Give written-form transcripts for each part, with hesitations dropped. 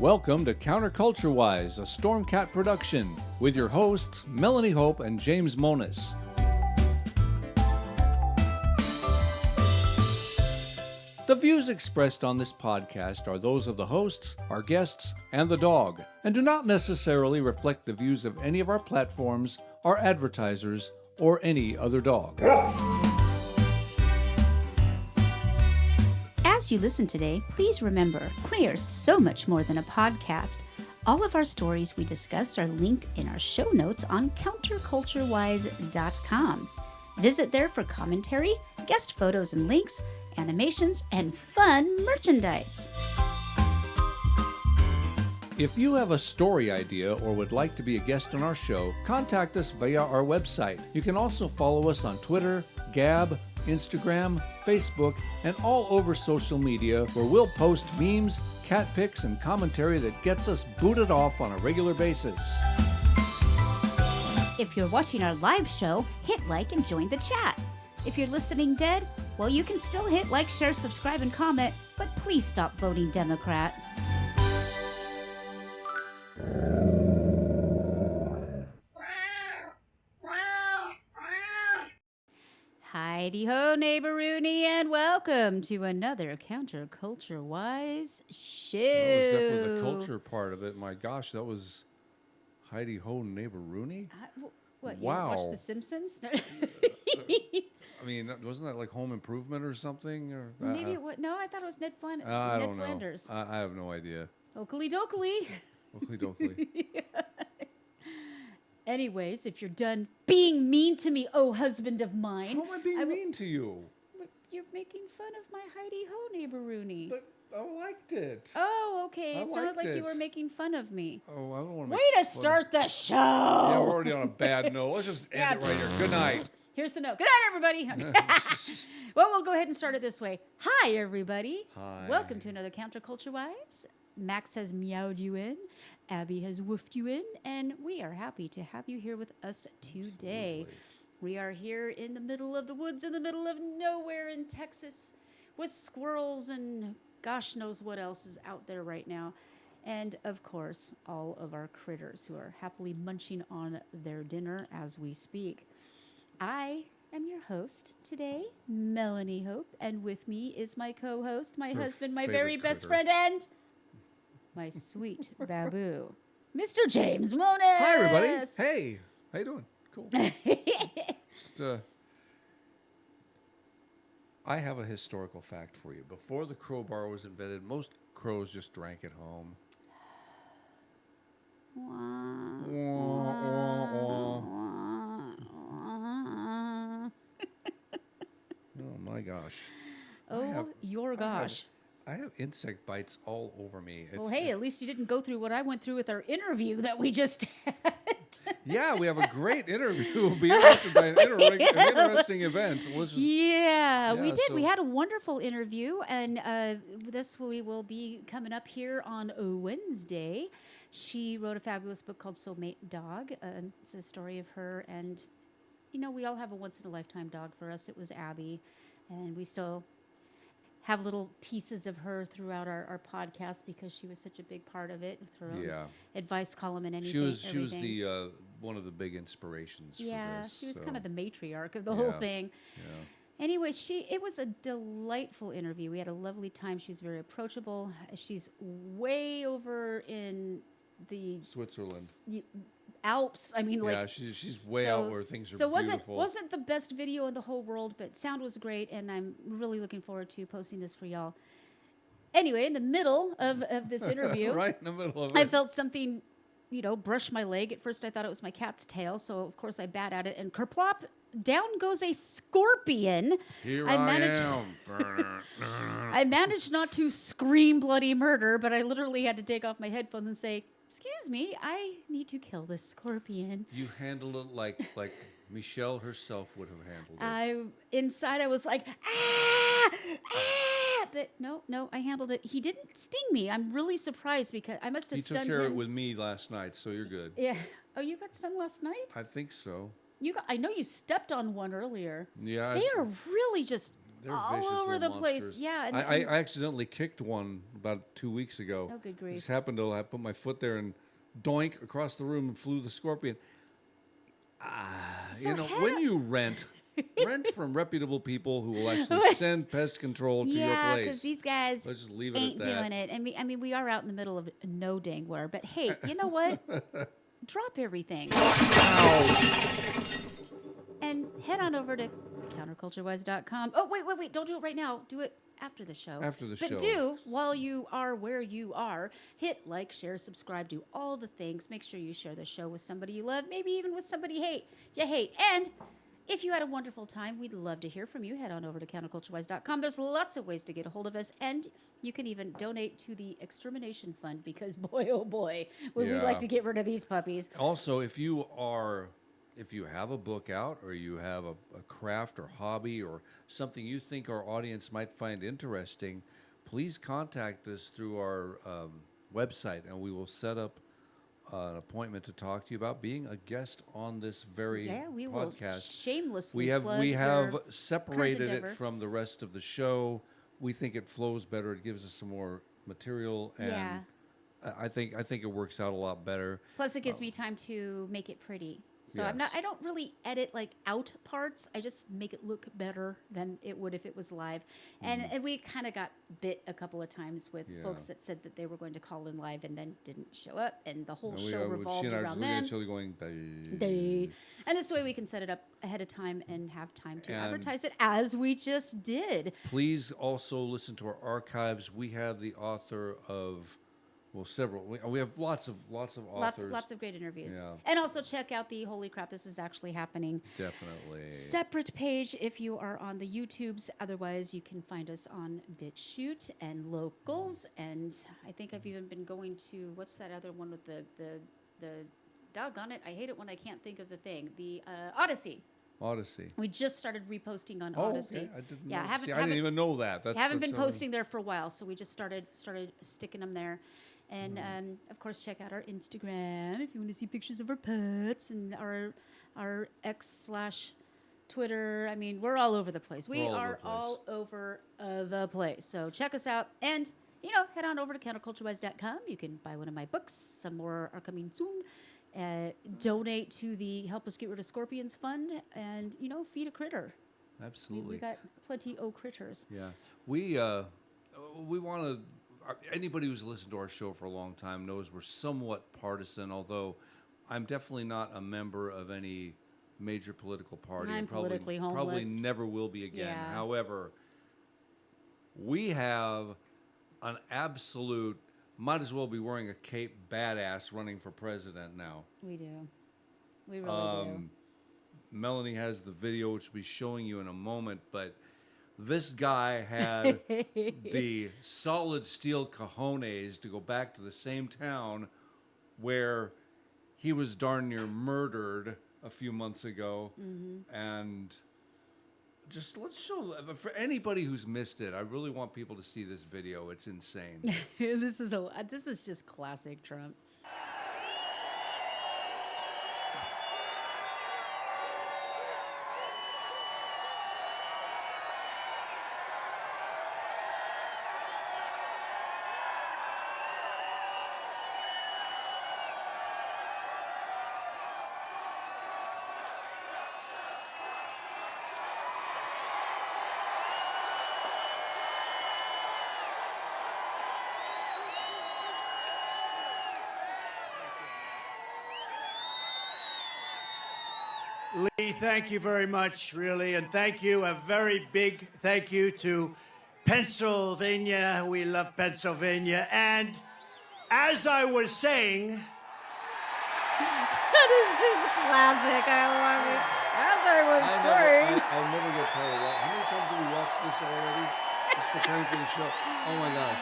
Welcome to CounterCultureWISE, a Stormcat production, with your hosts Melanie Hope and James Monis. The views expressed on this podcast are those of the hosts, our guests, and the dog, and do not necessarily reflect the views of any of our platforms, our advertisers, or any other dog. As you listen today, please remember, we are so much more than a podcast. All of our stories we discuss are linked in our show notes on CounterCultureWISE.com. Visit there for commentary, guest photos and links, animations, and fun merchandise. If you have a story idea or would like to be a guest on our show, contact us via our website. You can also follow us on Twitter, Gab, Instagram, Facebook, and all over social media where we'll post memes, cat pics, and commentary that gets us booted off on a regular basis. If you're watching our live show, hit like and join the chat. If you're listening dead, well, you can still hit like, share, subscribe, and comment, but please stop voting Democrat. Heidi-ho, neighboroonie, and welcome to another CounterCultureWISE show. That was definitely the culture part of it. My gosh, that was Heidi-ho, neighboroonie? What, wow. You watch The Simpsons? I mean, wasn't that like Home Improvement or something? Or Maybe what? No, I thought it was Ned Flanders. I don't know. I have no idea. Oakley dokley. Oakley dokley. Yeah. Anyways, if you're done being mean to me, oh husband of mine. How am I being mean to you? You're making fun of my Heidi-ho, neighboroonie. But I liked it. Oh, okay. It sounded like it. you were making fun of me. Oh, I don't want to. Way to start the show. Yeah, we're already on a bad note. Let's just end it right here. Good night. Here's the note. Good night, everybody. Well, we'll go ahead and start it this way. Hi, everybody. Hi. Welcome to another CounterCultureWISE. Max has meowed you in. Abby has woofed you in. And we are happy to have you here with us today. Absolutely. We are here in the middle of the woods, in the middle of nowhere in Texas, with squirrels and gosh knows what else is out there right now. And, of course, all of our critters who are happily munching on their dinner as we speak. I am your host today, Melanie Hope, and with me is my co-host, my husband, my very best friend, and my sweet baboo, Mr. James Monis. Hi, everybody. Hey, how you doing? Cool. Just, I have a historical fact for you. Before the crowbar was invented, most crows just drank at home. Oh my gosh. Oh, your gosh. I have insect bites all over me. Well, hey, at least you didn't go through what I went through with our interview that we just had. Yeah, we have a great interview. We'll be interrupted by an interesting event. We did. So we had a wonderful interview, and we will be coming up here on Wednesday. She wrote a fabulous book called Soulmate Dog. It's a story of her, and, you know, we all have a once-in-a-lifetime dog. For us, it was Abby, and we still have little pieces of her throughout our podcast because she was such a big part of it, with her own advice column and anything. She was the one of the big inspirations for this. She was kind of the matriarch of the whole thing. Yeah. Anyway, it was a delightful interview. We had a lovely time. She's very approachable. She's way over in the Switzerland. Alps. I mean, she's way out where things are beautiful. Wasn't the best video in the whole world, but sound was great, and I'm really looking forward to posting this for y'all. Anyway, in the middle of this interview, right in the middle of it, I felt something, brush my leg. At first, I thought it was my cat's tail, so of course I bat at it, and kerplop, down goes a scorpion. Here I am. I managed not to scream bloody murder, but I literally had to take off my headphones and say, "Excuse me, I need to kill this scorpion." You handled it like Michelle herself would have handled it. I was like, ah! But no, I handled it. He didn't sting me. I'm really surprised because I must have stunned him. He took care of it with me last night, so you're good. Yeah. Oh, you got stung last night? I think so. I know you stepped on one earlier. Yeah. They are really just They're all vicious over little the place. monsters. Yeah, I accidentally kicked one about 2 weeks ago. Oh, good I grief. just happened to I put my foot there and doink across the room and flew the scorpion. So When you rent from reputable people who will actually send pest control to your yeah, because place. these guys Let's just leave it ain't at that. doing it. I mean, we are out in the middle of no dang where. But hey, you know what? Drop everything and head on over to CounterCultureWISE.com. Oh, wait. Don't do it right now. Do it after the show. After the But show. do, while you are where you are, hit like, share, subscribe, do all the things. Make sure you share the show with somebody you love, maybe even with somebody you hate. And if you had a wonderful time, we'd love to hear from you. Head on over to CounterCultureWISE.com. There's lots of ways to get a hold of us, and you can even donate to the Extermination Fund because, boy, oh boy, would we like Yeah. to get rid of these puppies. Also, if you have a book out or you have a craft or hobby or something you think our audience might find interesting, please contact us through our website, and we will set up an appointment to talk to you about being a guest on this very Yeah, we will podcast. shamelessly We plug have your separated current it from the rest of the show. We think it flows better. It gives us some more material, and Yeah. I think it works out a lot better. Plus, it gives me time to make it pretty. So Yes. I don't really edit like out parts. I just make it look better than it would if it was live. And we kind of got bit a couple of times with folks that said that they were going to call in live and then didn't show up, and the whole And show she revolved and I were around looking at them. each other going, And this way we can set it up ahead of time and have time to And- advertise it as we just did. Please also listen to our archives. We have the author of, well, several. We have lots of authors. Lots of great interviews. Yeah. And also check out the Holy Crap, This Is Actually Happening Definitely. separate page if you are on the YouTubes. Otherwise, you can find us on BitChute and Locals. And I think I've even been going to, what's that other one with the doggone it, I hate it when I can't think of the thing. The Odyssey. We just started reposting on Odyssey. Okay. I didn't Yeah, know. haven't- See, I didn't haven't- even know that. Haven't been that's posting there for a while, so we just started sticking them there. And of course, check out our Instagram if you want to see pictures of our pets and our X/Twitter. I mean, we're all over the place. We are all over the place. So check us out, and head on over to CounterCultureWISE.com. You can buy one of my books. Some more are coming soon. Donate to the Help Us Get Rid of Scorpions Fund, and feed a critter. Absolutely. We got plenty of critters. Yeah. We want to. Anybody who's listened to our show for a long time knows we're somewhat partisan, although I'm definitely not a member of any major political party. I'm and politically probably homeless. never will be again. Yeah. However, we have an absolute, might as well be wearing a cape badass running for president now. We do. We really do. Melanie has the video, which we'll be showing you in a moment, but this guy had the solid steel cojones to go back to the same town where he was darn near murdered a few months ago. And just let's show, for anybody who's missed it, I really want people to see this video. It's insane. This is just classic Trump. Lee, thank you very much, really, and thank you, a very big thank you to Pennsylvania. We love Pennsylvania, and as I was saying... That is just classic. I love it. As I was saying... I'll never get tired of that. How many times have we watched this already? Just preparing for the show. Oh my gosh.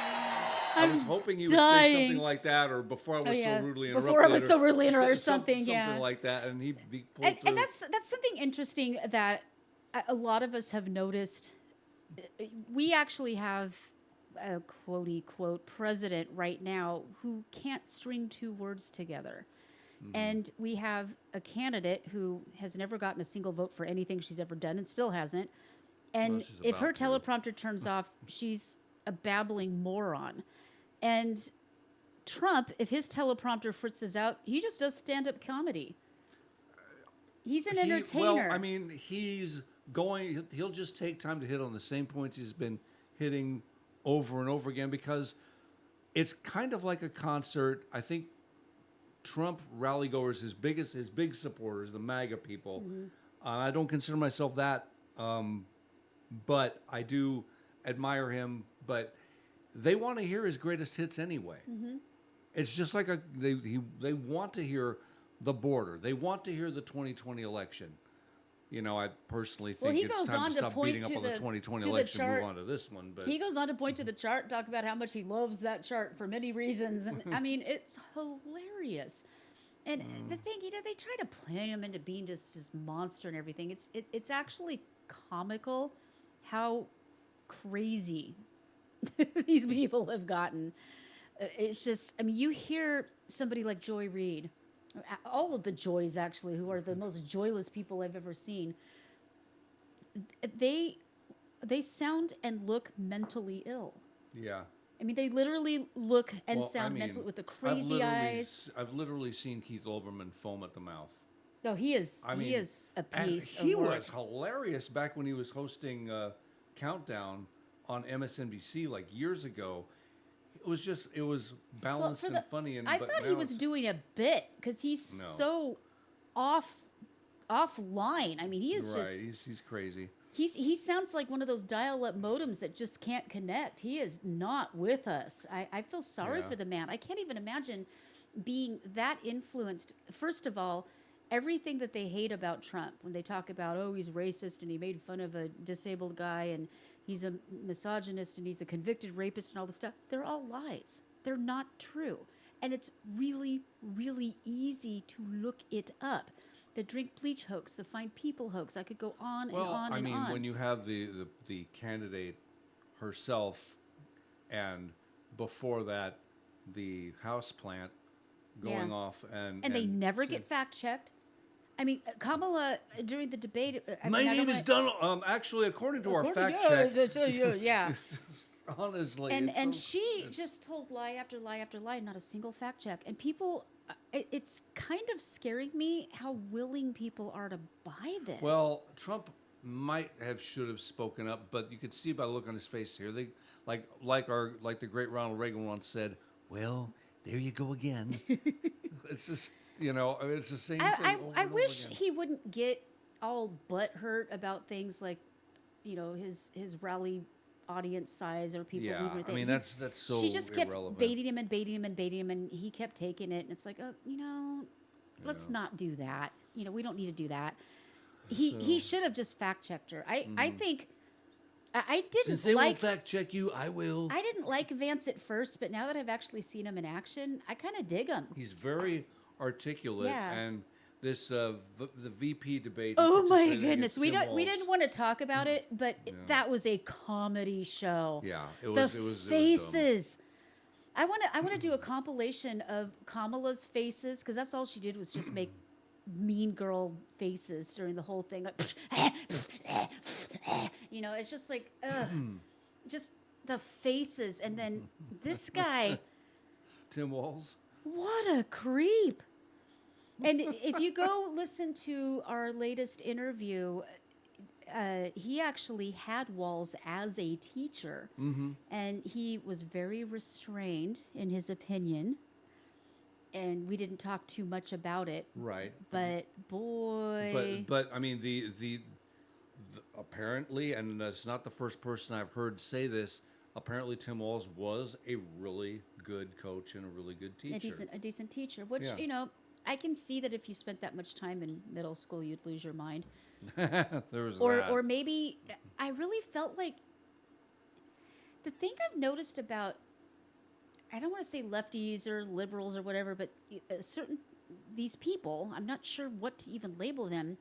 I was hoping you would say something like that, or before I was so rudely interrupted. Before I was so rudely interrupted, or something yeah. like that, and he pulled And through. that's something interesting that a lot of us have noticed. We actually have a quote president right now who can't string two words together. And we have a candidate who has never gotten a single vote for anything she's ever done and still hasn't. And she's if her about to. teleprompter turns off, she's a babbling moron. And Trump, if his teleprompter fritzes out, he just does stand-up comedy. He's an entertainer. Well, I mean, he'll just take time to hit on the same points he's been hitting over and over again, because it's kind of like a concert. I think Trump rally goers, his big supporters, the MAGA people. I don't consider myself that, but I do admire him. But they want to hear his greatest hits anyway. It's just like they want to hear the border. They want to hear the 2020 election. I personally think it's time to stop beating up on the 2020 election and move on to this one. But he goes on to point to the chart, talk about how much he loves that chart for many reasons. And I mean, it's hilarious. And the thing, they try to play him into being just this monster and everything. It's actually comical how crazy these people have gotten. It's just, I mean, you hear somebody like Joy Reid, all of the Joys actually, who are the most joyless people I've ever seen. They sound and look mentally ill. yeah. I mean, they literally look and sound mentally, with the crazy eyes. I've literally seen Keith Olbermann foam at the mouth. No, he is a piece of work. He was hilarious back when he was hosting Countdown on MSNBC like years ago. It was balanced and funny. I thought he was doing a bit because he's so offline. I mean, he is he's crazy. He sounds like one of those dial-up modems that just can't connect. He is not with us. I feel sorry for the man. I can't even imagine being that influenced. First of all, everything that they hate about Trump, when they talk about, oh, he's racist and he made fun of a disabled guy and he's a misogynist and he's a convicted rapist and all this stuff, they're all lies. They're not true. And it's really, really easy to look it up. The drink bleach hoax, the find people hoax. I could go on and on and on. Well, I mean, when you have the candidate herself, and before that, the house plant going off, and they never get fact checked. I mean, Kamala during the debate. My name is Donald. Actually, according to our fact check, yeah. Honestly, and she just told lie after lie after lie, not a single fact check. And people, it's kind of scaring me how willing people are to buy this. Well, Trump should have spoken up, but you could see by the look on his face here. They like the great Ronald Reagan once said, "Well, there you go again." It's just. It's the same thing. I wish he wouldn't get all butthurt about things like, his rally audience size or people leaving with it. I mean, that's so she just kept irrelevant. baiting him and baiting him and baiting him, and he kept taking it. And it's like, let's not do that. We don't need to do that. He should have just fact checked her. I think. I didn't Since they won't fact check you, I will. I didn't like Vance at first, but now that I've actually seen him in action, I kind of dig him. He's very articulate, and this the VP debate. Oh my goodness, we didn't want to talk about it, but that was a comedy show. Yeah, it was faces. I want to do a compilation of Kamala's faces, because that's all she did was just make mean girl faces during the whole thing. Like, it's just like just the faces, and then this guy, Tim Walz. What a creep. And if you go listen to our latest interview, he actually had Walz as a teacher. And he was very restrained in his opinion. And we didn't talk too much about it. Right. But boy. But I mean, the apparently, and it's not the first person I've heard say this, apparently Tim Walz was a really good coach and a really good teacher. A decent teacher, which, I can see that if you spent that much time in middle school, you'd lose your mind. There was that. Or maybe, I really felt like, the thing I've noticed about, I don't want to say lefties or liberals or whatever, but these people, I'm not sure what to even label them,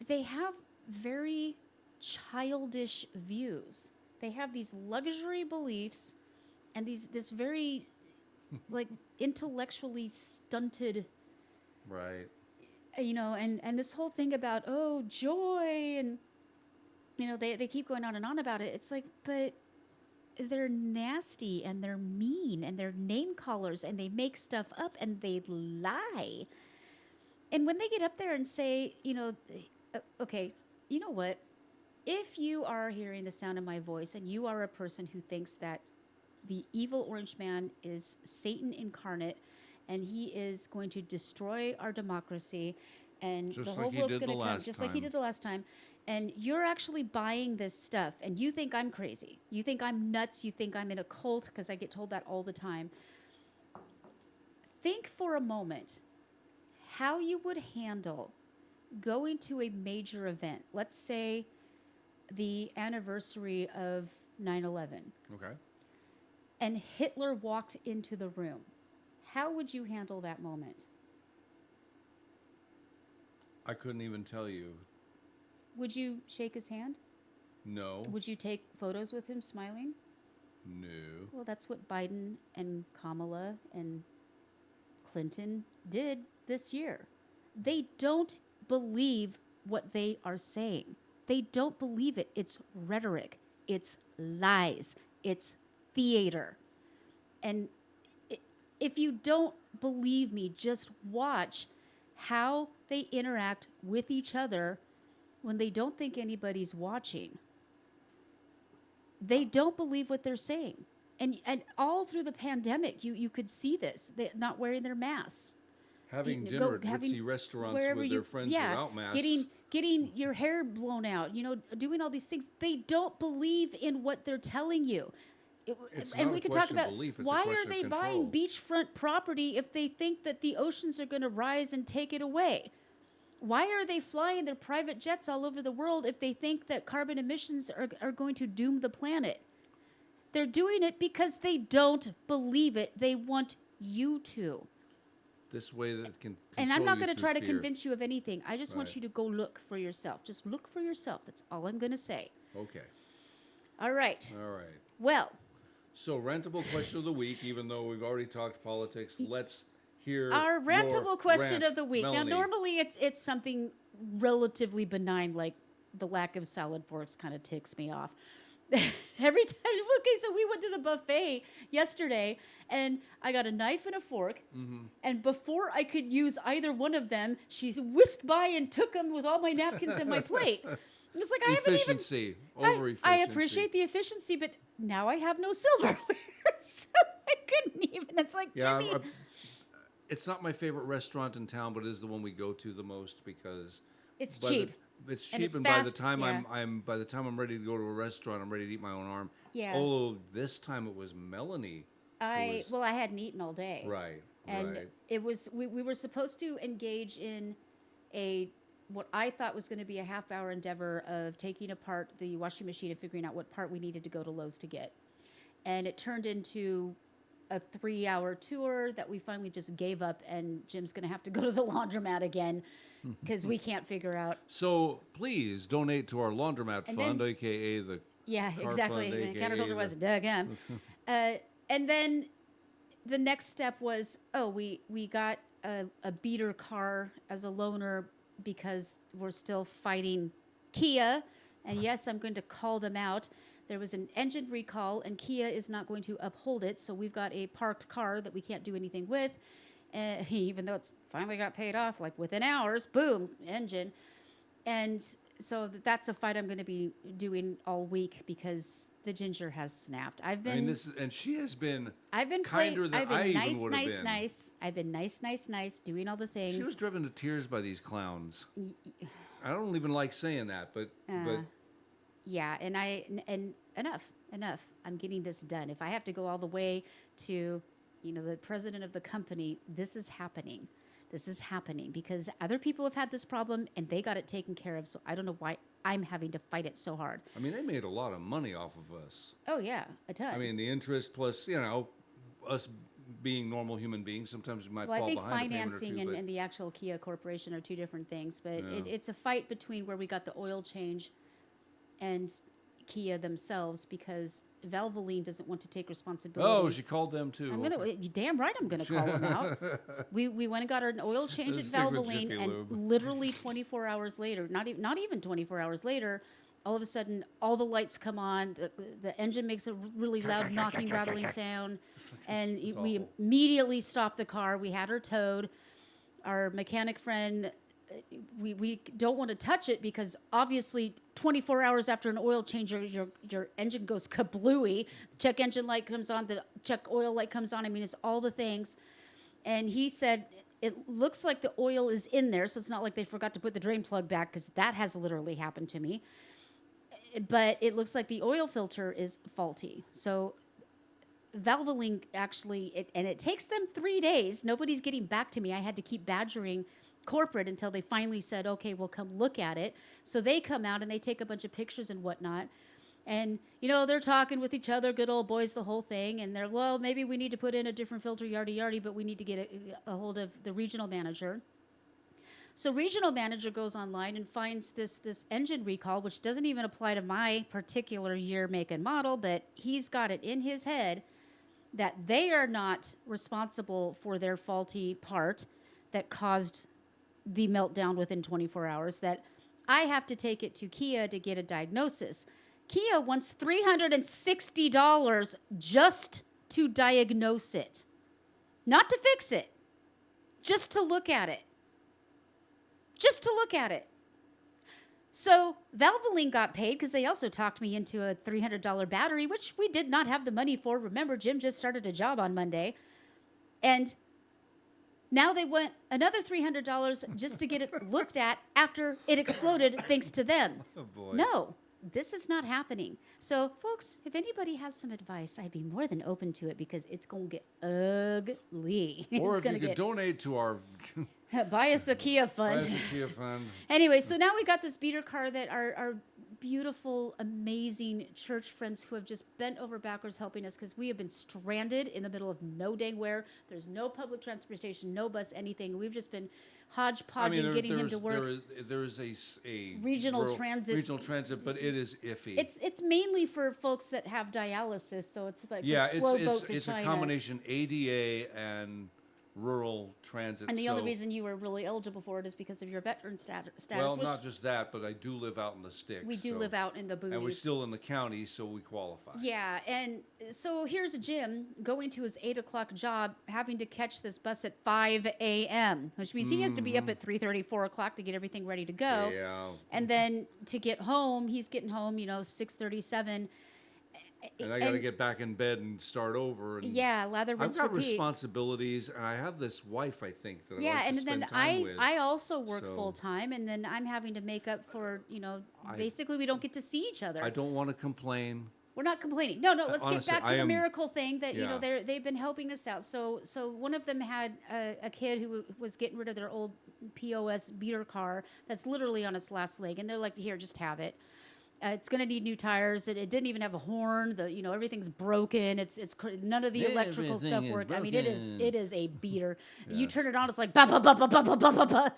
they have very childish views. They have these luxury beliefs and this very like intellectually stunted, right? And this whole thing about joy, and they keep going on and on about it. It's like, but they're nasty and they're mean and they're name callers and they make stuff up and they lie. And when they get up there and say, okay, you know what? If you are hearing the sound of my voice and you are a person who thinks that the evil orange man is Satan incarnate and he is going to destroy our democracy and Just the like whole he world's did going to the come last just like he time. did the last time, and you're actually buying this stuff and you think I'm crazy, you think I'm nuts, you think I'm in a cult, because I get told that all the time. Think for a moment how you would handle going to a major event, let's say the anniversary of 9/11, Okay. and Hitler walked into the room. How would you handle that moment? I couldn't even tell you. Would you shake his hand? No. Would you take photos with him smiling? No. Well, that's what Biden and Kamala and Clinton did this year. They don't believe what they are saying. They don't believe it. It's rhetoric. It's lies. It's theater. And if you don't believe me, just watch how they interact with each other when they don't think anybody's watching. They don't believe what they're saying. And all through the pandemic, you could see this. They're not wearing their masks. Having dinner at ritzy restaurants with their friends without masks. Getting your hair blown out, doing all these things. They don't believe in what they're telling you. It's And not we a could talk question of about belief, it's a why question are they of buying control. beachfront property if they think that the oceans are going to rise and take it away? Why are they flying their private jets all over the world if they think that carbon emissions are going to doom the planet? They're doing it because they don't believe it. They want you to. This way that can control And I'm not you going to through try to fear. convince you of anything. I just want Right. you to go look for yourself. Just look for yourself. That's all I'm going to say. Okay. All right. All right. Well, So, rantable question of the week, even though we've already talked politics, let's hear our your rantable question rant. of the week. Melanie. Now, normally it's something relatively benign, like the lack of salad forks kind of ticks me off. Every time, okay, so we went to the buffet yesterday, and I got a knife and a fork, and before I could use either one of them, she whisked by and took them with all my napkins and my plate. It was like, Efficiency. Over efficiency. I appreciate the efficiency, but now I have no silverware, so I couldn't even. It's like, Yeah, give me. it's not my favorite restaurant in town, but it is the one we go to the most because It's by cheap. It's And cheap, it's and by the fast, time yeah. by the time I'm ready to go to a restaurant, I'm ready to eat my own arm. Yeah. Although this time it was Melanie. I hadn't eaten all day. Right. And right. it was we were supposed to engage in what I thought was going to be a half-hour endeavor of taking apart the washing machine and figuring out what part we needed to go to Lowe's to get. And it turned into a 3-hour tour that we finally just gave up, and Jim's going to have to go to the laundromat again because we can't figure out. So please donate to our laundromat And fund, then- aka the Yeah, car exactly. fund, aka CounterCultureWISE, again. And then the next step was, we got a beater car as a loaner because we're still fighting Kia. And yes, I'm going to call them out. There was an engine recall, and Kia is not going to uphold it. So we've got a parked car that we can't do anything with. Even though it's finally got paid off, like within hours, boom, engine. And so that's a fight I'm going to be doing all week because the ginger has snapped. I've been she has been kinder kinder than I even nice, would have been. nice. I've been nice, doing all the things. She was driven to tears by these clowns. I don't even like saying that, but Yeah, and enough. I'm getting this done. If I have to go all the way to, the president of the company, this is happening. This is happening because other people have had this problem and they got it taken care of. So I don't know why I'm having to fight it so hard. I mean, they made a lot of money off of us. Oh yeah, a ton. I mean, the interest plus, us being normal human beings, sometimes we might Well, fall I think behind a payment or financing two. and the actual Kia Corporation are two different things, but Yeah. it's a fight between where we got the oil change and Kia themselves because Valvoline doesn't want to take responsibility. Oh, she called them too. Damn right I'm gonna call them out. We went and got an oil change at Stick with Valvoline, Jiffy and Lube. literally 24 hours later, not even 24 hours later, all of a sudden, all the lights come on. The engine makes a really loud knocking, rattling sound. And we awful. immediately stopped the car. We had her towed. Our mechanic friend, we don't want to touch it because obviously 24 hours after an oil change, your engine goes kablooey. Check engine light comes on. The check oil light comes on. I mean, it's all the things. And he said, it looks like the oil is in there, so it's not like they forgot to put the drain plug back, because that has literally happened to me. But it looks like the oil filter is faulty. So Valvoline actually, and it takes them 3 days. Nobody's getting back to me. I had to keep badgering corporate until they finally said, okay, we'll come look at it. So they come out and they take a bunch of pictures and whatnot. And, they're talking with each other, good old boys, the whole thing. And they're, well, maybe we need to put in a different filter, yardy, yardy, but we need to get a hold of the regional manager. So regional manager goes online and finds this engine recall, which doesn't even apply to my particular year, make, and model, but he's got it in his head that they are not responsible for their faulty part that caused the meltdown within 24 hours, that I have to take it to Kia to get a diagnosis. Kia wants $360 just to diagnose it. Not to fix it. Just to look at it. Just to look at it. So Valvoline got paid because they also talked me into a $300 battery, which we did not have the money for. Remember, Jim just started a job on Monday. And now they want another $300 just to get it looked at after it exploded, thanks to them. Oh, boy. No, this is not happening. So, folks, if anybody has some advice, I'd be more than open to it, because it's going to get ugly. Or It's if you gonna could donate to our buy us a Kia fund. Kia fund. Anyway, so now we got this beater car that our beautiful, amazing church friends who have just bent over backwards helping us, because we have been stranded in the middle of no dang where. There's no public transportation, no bus, anything. We've just been hodgepodging getting him to work. There's a Regional transit, but it is iffy. It's mainly for folks that have dialysis, so it's like yeah, the slow boat to it's China. a combination ADA and rural transit. And the only reason you were really eligible for it is because of your veteran status. Well, which not just that, but I do live out in the sticks. we do live out in the boonies. And we're still in the county, so we qualify. Yeah, and so here's Jim going to his 8 o'clock job, having to catch this bus at 5 a.m., which means he has to be up at 3:30, 4 o'clock to get everything ready to go. Yeah. And then to get home, he's getting home, 6:37. And I got to get back in bed and start over. And yeah, lather, rinse, I've got repeat. responsibilities, and I have this wife, I think, that I Yeah, like to and spend then time with. I also work So- full time, and then I'm having to make up for, basically we don't get to see each other. I don't want to complain. We're not complaining. No, let's Honestly, get back to I the am- miracle thing that, Yeah. they've been helping us out. So one of them had a kid who was getting rid of their old POS beater car that's literally on its last leg, and they're like, here, just have it. It's going to need new tires. It didn't even have a horn. Everything's broken. It's none of the electrical Everything stuff is works. I mean, broken. it is a beater. You Yes. turn it on, it's like ba ba ba ba ba ba ba ba ba.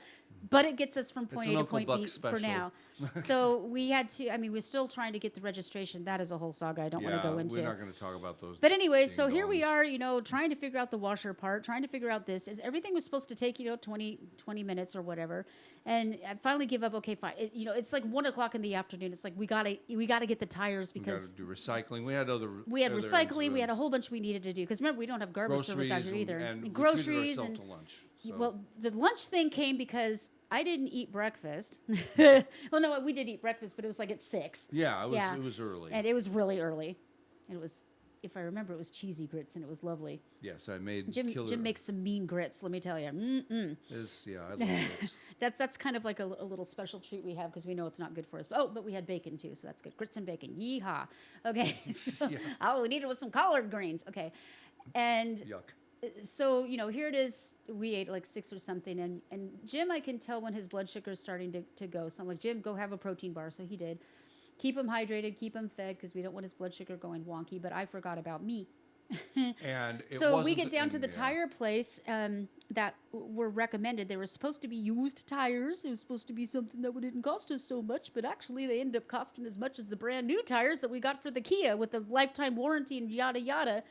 But it gets us from point an A to Uncle point Buck B special. for now. So we had to. I mean, we're still trying to get the registration. That is a whole saga. I don't want to go into. We're not going to talk about those. But anyway, so here we ding-dongs. are, trying to figure out the washer part, trying to figure out this. Everything was supposed to take, 20 minutes or whatever. And I finally give up. Okay, fine. It's like 1 o'clock in the afternoon. It's like we gotta get the tires We got because to do recycling. We had other. we had other recycling. We ends had a whole bunch we needed to do. Because remember, we don't have garbage service out groceries here either. and we groceries treated and ourselves to lunch. So. well, the lunch thing came because I didn't eat breakfast. Well, no, we did eat breakfast, but it was like at 6. Yeah, Yeah. it was early. And it was really early. And it was, if I remember, it was cheesy grits, and it was lovely. Yes, I made Jim killer. makes some mean grits, let me tell you. I love it. That's kind of like a little special treat we have because we know it's not good for us. But we had bacon too, so that's good. Grits and bacon, yeehaw. Okay, so Yeah. all we needed was some collard greens. Okay, and Yuck. so here it is. We ate like 6 or something, and Jim, I can tell when his blood sugar is starting to go. So I'm like, Jim, go have a protein bar. So he did. Keep him hydrated, keep him fed, because we don't want his blood sugar going wonky. But I forgot about me. And it So we wasn't- get down to the yeah. tire place that were recommended. They were supposed to be used tires. It was supposed to be something that didn't cost us so much, but actually they ended up costing as much as the brand new tires that we got for the Kia with the lifetime warranty and yada yada.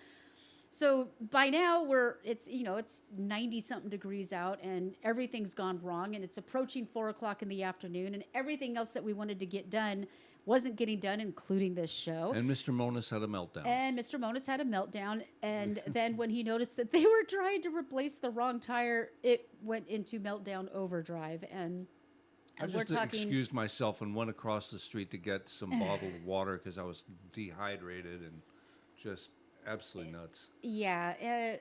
So by now it's 90 something degrees out and everything's gone wrong, and it's approaching 4 o'clock in the afternoon, and everything else that we wanted to get done wasn't getting done, including this show. And Mr. Monas had a meltdown. And Mr. Monas had a meltdown. And then when he noticed that they were trying to replace the wrong tire, it went into meltdown overdrive. And I we're just talking. excused myself and went across the street to get some bottled water because I was dehydrated and just absolutely nuts. Yeah.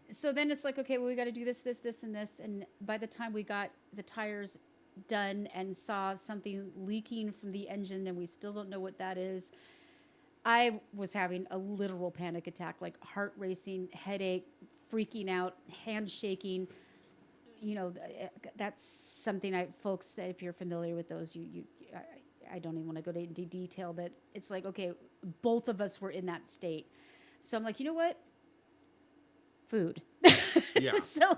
So then it's like, okay, well, we got to do this, and this. And by the time we got the tires done and saw something leaking from the engine, and we still don't know what that is, I was having a literal panic attack, like heart racing, headache, freaking out, hand shaking. You know, that's something folks, that if you're familiar with those, I don't even want to go into detail, but it's like, okay, both of us were in that state. So I'm like, you know what? Food. Yeah. So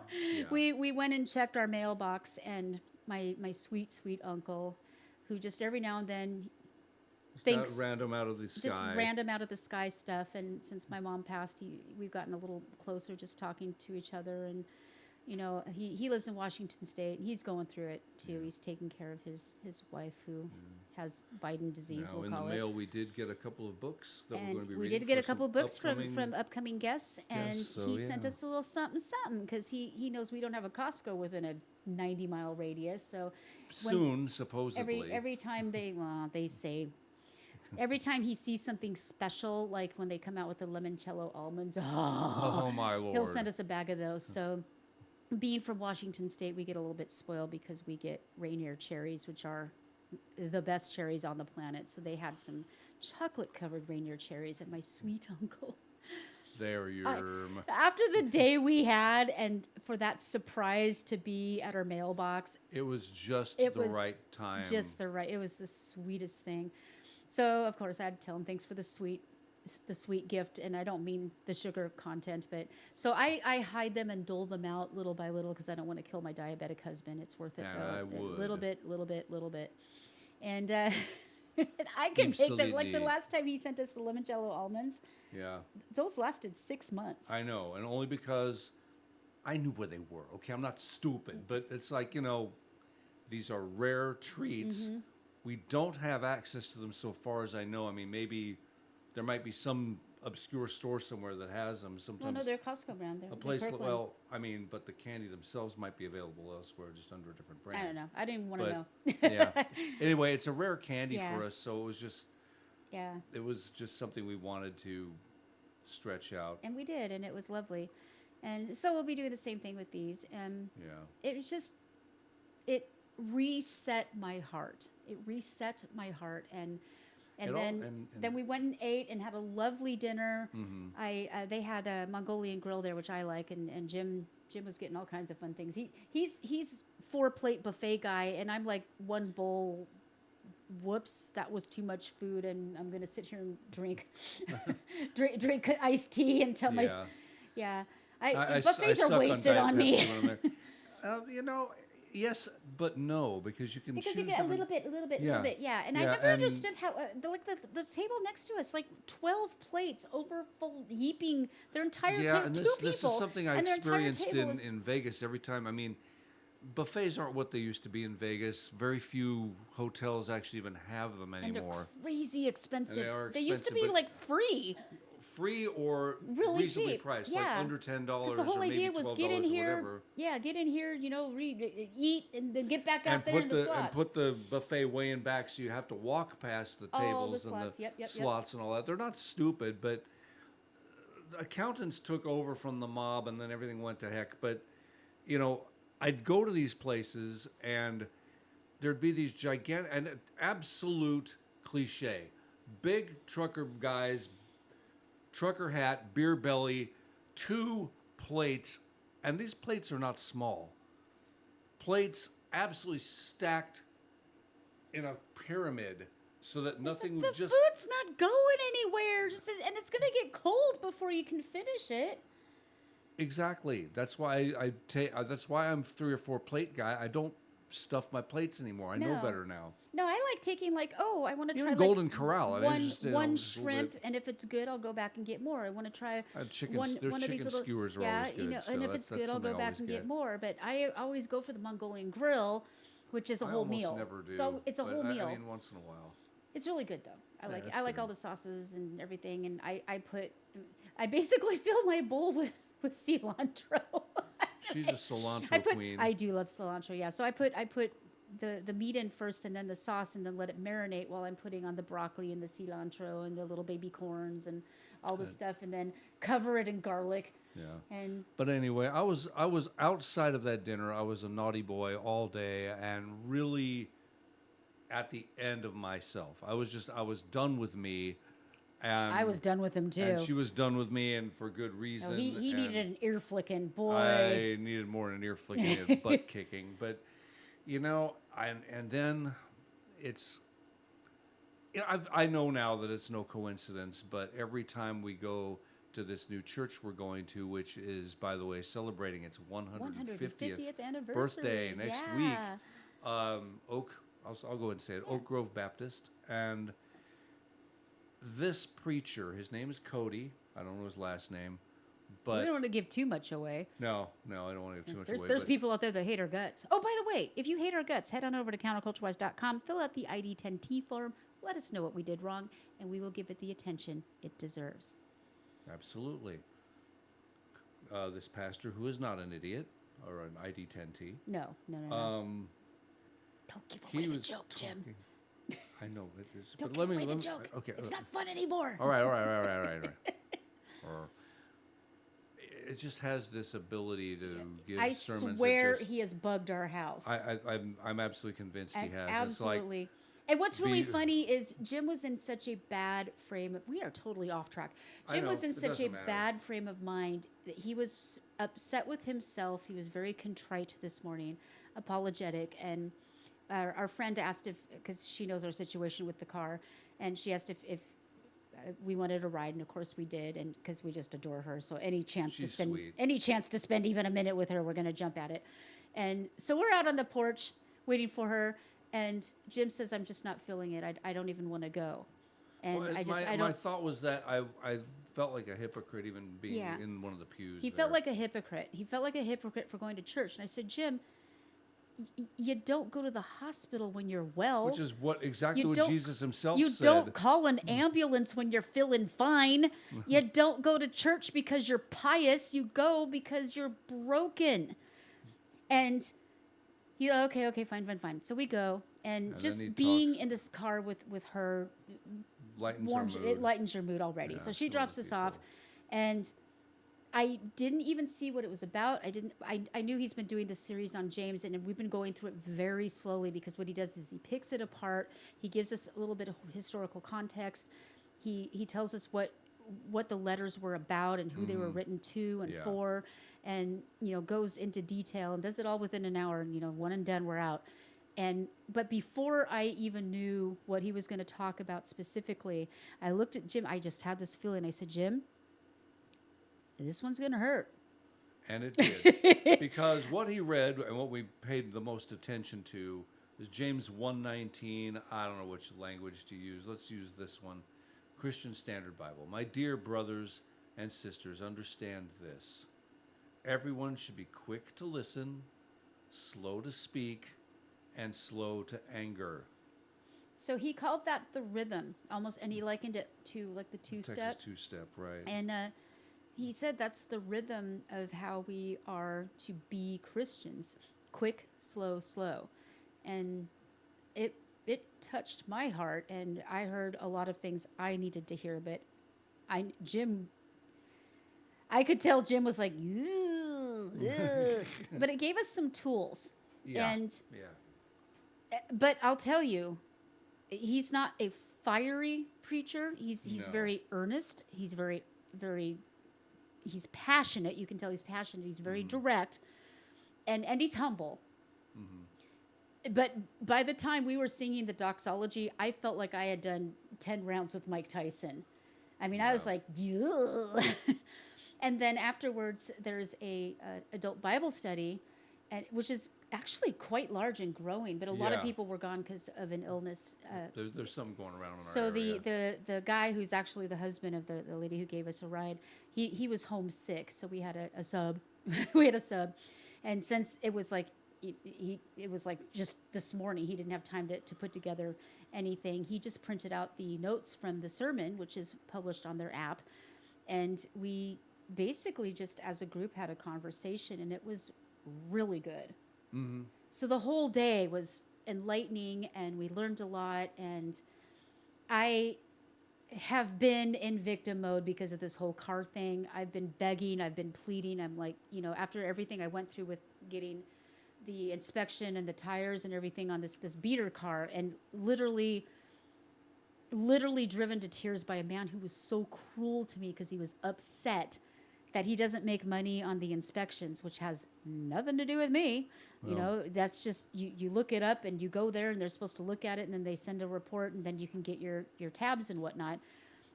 we went and checked our mailbox, and my sweet uncle, who just every now and then thinks random out of the sky. Just random out of the sky stuff. And since my mom passed, we've gotten a little closer, just talking to each other. And you know, he lives in Washington State, and he's going through it too. He's taking care of his wife, who has Biden disease. Now, we'll in call the it. mail, we did get a couple of books that we're going to be We reading. did get a for couple some of books upcoming- from upcoming guests, and so, he sent yeah. us a little something because he knows we don't have a Costco within a 90-mile radius. So soon, supposedly. every time they say. Every time he sees something special, like when they come out with the limoncello almonds, Oh my Lord! he'll send us a bag of those. So, being from Washington State, we get a little bit spoiled because we get Rainier cherries, which are the best cherries on the planet. So they had some chocolate-covered Rainier cherries, and my sweet uncle. There, After the day we had, and for that surprise to be at our mailbox, it was just the right time. It was the sweetest thing. So of course I had to tell him thanks for the sweet gift, and I don't mean the sugar content, but so I hide them and dole them out little by little because I don't want to kill my diabetic husband. It's worth it though. I would. Little bit, and I can make them like the last time he sent us the limoncello almonds. Yeah, those lasted 6 months. I know, and only because I knew where they were. Okay, I'm not stupid, but it's like, you know, these are rare treats. Mm-hmm. We don't have access to them so far as I know. I mean, maybe there might be some obscure store somewhere that has them. Sometimes No, they're Costco brand. They're a place. Kirkland. Well, I mean, but the candy themselves might be available elsewhere, just under a different brand. I don't know. I didn't want to know. Yeah. Anyway, it's a rare candy Yeah. for us, so it was just. Yeah. It was just something we wanted to stretch out. And we did, and it was lovely. And so we'll be doing the same thing with these. And it was just, it reset my heart. And then we went and ate and had a lovely dinner. Mm-hmm. They had a Mongolian grill there, which I like, and Jim was getting all kinds of fun things. He's 4-plate buffet guy, and I'm like 1 bowl. Whoops, that was too much food, and I'm gonna sit here and drink iced tea until buffets are wasted on me. You know, yes, but no, because you can because choose you get a little bit, yeah. And I Yeah, never understood how the table next to us, like 12 plates over full, heaping their entire table. And this is something I experienced in Vegas every time. I mean, buffets aren't what they used to be in Vegas. Very few hotels actually even have them anymore. And they're crazy expensive. And they are expensive. They used to be like free or really reasonably cheap. priced, Yeah. like under $10 the whole or maybe idea was $12 get in here, whatever. get in here, you know, eat, and then get back out there in the slots. And put the buffet way in back, so you have to walk past the tables and the slots and all that. They're not stupid, but accountants took over from the mob, and then everything went to heck. But, you know, I'd go to these places, and there'd be these gigantic, and absolute cliche, big trucker guys, trucker hat, beer belly, 2 plates, and these plates are not small. Plates absolutely stacked in a pyramid so that nothing would just... The food's not going anywhere, and it's going to get cold before you can finish it. Exactly. That's why that's why I'm 3 or 4 plate guy. I don't stuff my plates anymore. I know better now. No, I like taking I want to try Golden Corral. One shrimp, and if it's good, I'll go back and get more. I want to try chicken. one Their of chicken these little skewers are always good. And if it's good, I'll go back and get more. But I always go for the Mongolian grill, which is a whole meal. I almost never do. It's a whole meal. I mean, once in a while. It's really good though. I Yeah, like that's I like good. all the sauces and everything, and I basically fill my bowl with cilantro. She's a cilantro queen. I do love cilantro, yeah. So I put the meat in first and then the sauce and then let it marinate while I'm putting on the broccoli and the cilantro and the little baby corns and all the stuff, and then cover it in garlic. Yeah. And But anyway, I was outside of that dinner. I was a naughty boy all day and really at the end of myself. I was done with me, and I was done with him too. and she was done with me, and for good reason. No, he and needed an ear flicking, boy. I needed more than an ear flicking and butt kicking. But and then it's. I know now that it's no coincidence, but every time we go to this new church we're going to, which is, by the way, celebrating its 150th anniversary. birthday next Yeah. week, I'll go ahead and say it, Oak Grove Baptist, and this preacher, his name is Cody. I don't know his last name, We but don't want to give too much away. no, I don't want to give too much away. There's but people out there that hate our guts. Oh, by the way, if you hate our guts, head on over to CounterCultureWISE.com, fill out the ID10T form, let us know what we did wrong, and we will give it the attention it deserves. Absolutely. This pastor, who is not an idiot or an ID10T, No. Don't give he away the was joke, Jim. talking. I know it is, Don't but give let away me. the joke. Okay. It's not fun anymore. All right. It just has this ability to give I sermons. swear that just, he has bugged our house. I'm absolutely convinced he has. Absolutely. It's And what's really be- funny is Jim was in such a bad frame of, we are totally off track. I Jim know, was in it such a doesn't matter. bad frame of mind that he was upset with himself. He was very contrite this morning, apologetic. And our friend asked if, because she knows our situation with the car, and she asked if we wanted a ride, and of course we did, and because we just adore her. So any chance She's to sweet. spend even a minute with her, we're going to jump at it. And so we're out on the porch waiting for her, and Jim says, "I'm just not feeling it. I don't even want to go." And well, I my don't. thought was that I felt like a hypocrite even being Yeah. in one of the pews. He felt like a hypocrite. He felt like a hypocrite for going to church. And I said, Jim, you don't go to the hospital when you're well. which is exactly You what don't- Jesus himself You said. don't call an ambulance when you're feeling fine. You don't go to church because you're pious. You go because you're broken. And he's like, okay, fine. So we go. And then just he being talks- in this car with her Lightens our warms, mood. it lightens your mood already. Yeah, So she to other drops us people. off. And I didn't even see what it was about. I knew he's been doing this series on James, and we've been going through it very slowly, because what he does is he picks it apart. He gives us a little bit of historical context. He tells us what the letters were about and who they were written to and Yeah. for, and goes into detail and does it all within an hour. And one and done, we're out. But before I even knew what he was going to talk about specifically, I looked at Jim. I just had this feeling. I said, Jim, this one's going to hurt. And it did. Because what he read and what we paid the most attention to is James 1:19. I don't know which language to use. Let's use this one. Christian Standard Bible. My dear brothers and sisters, understand this. Everyone should be quick to listen, slow to speak, and slow to anger. So he called that the rhythm almost, and he likened it to like the two-step. Texas two-step, right. And he said that's the rhythm of how we are to be Christians. Quick, slow. And it touched my heart, and I heard a lot of things I needed to hear, but I could tell Jim was like, ugh. But it gave us some tools. Yeah. But I'll tell you, he's not a fiery preacher. He's No. very earnest. He's very, very, he's passionate. You can tell he's passionate. He's very direct, and he's humble. But by the time we were singing the doxology, I felt like I had done 10 rounds with Mike Tyson. I mean, I was like, ugh. And then afterwards, there's a adult Bible study, which is actually quite large and growing, but a lot of Yeah. people were gone because of an illness. There's something going around in our So area. the guy who's actually the husband of the lady who gave us a ride, he was homesick, so we had a sub. We had a sub. And since it was like it was like just this morning. He didn't have time to put together anything. He just printed out the notes from the sermon, which is published on their app. And we basically just as a group had a conversation, and it was really good. Mm-hmm. So the whole day was enlightening, and we learned a lot. And I have been in victim mode because of this whole car thing. I've been begging, I've been pleading. I'm like, after everything I went through with getting the inspection and the tires and everything on this beater car, and literally driven to tears by a man who was so cruel to me because he was upset that he doesn't make money on the inspections, which has nothing to do with me. That's just, you look it up and you go there and they're supposed to look at it, and then they send a report, and then you can get your tabs and whatnot.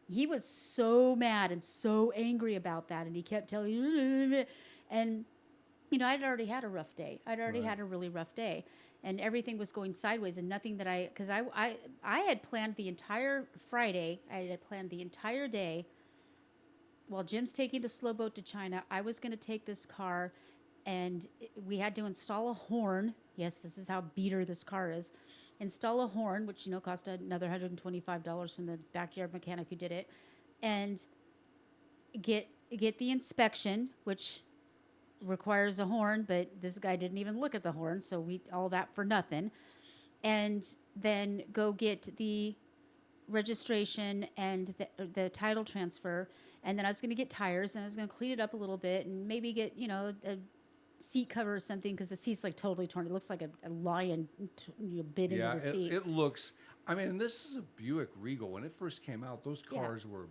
He was so mad and so angry about that, and he kept telling you, and I'd already had a rough day. I'd already had a really rough day, and everything was going sideways, and nothing that because I had planned the entire Friday, I had planned the entire day. While Jim's taking the slow boat to China, I was going to take this car, and we had to install a horn. Yes, this is how beater this car is. Install a horn, which, cost another $125 from the backyard mechanic who did it, and get the inspection, which requires a horn, but this guy didn't even look at the horn, so all that for nothing. And then go get the registration and the title transfer, and then I was going to get tires, and I was going to clean it up a little bit, and maybe get a seat cover or something, because the seat's like totally torn. It looks like a lion bit into the seat. It looks. I mean, this is a Buick Regal. When it first came out, those cars were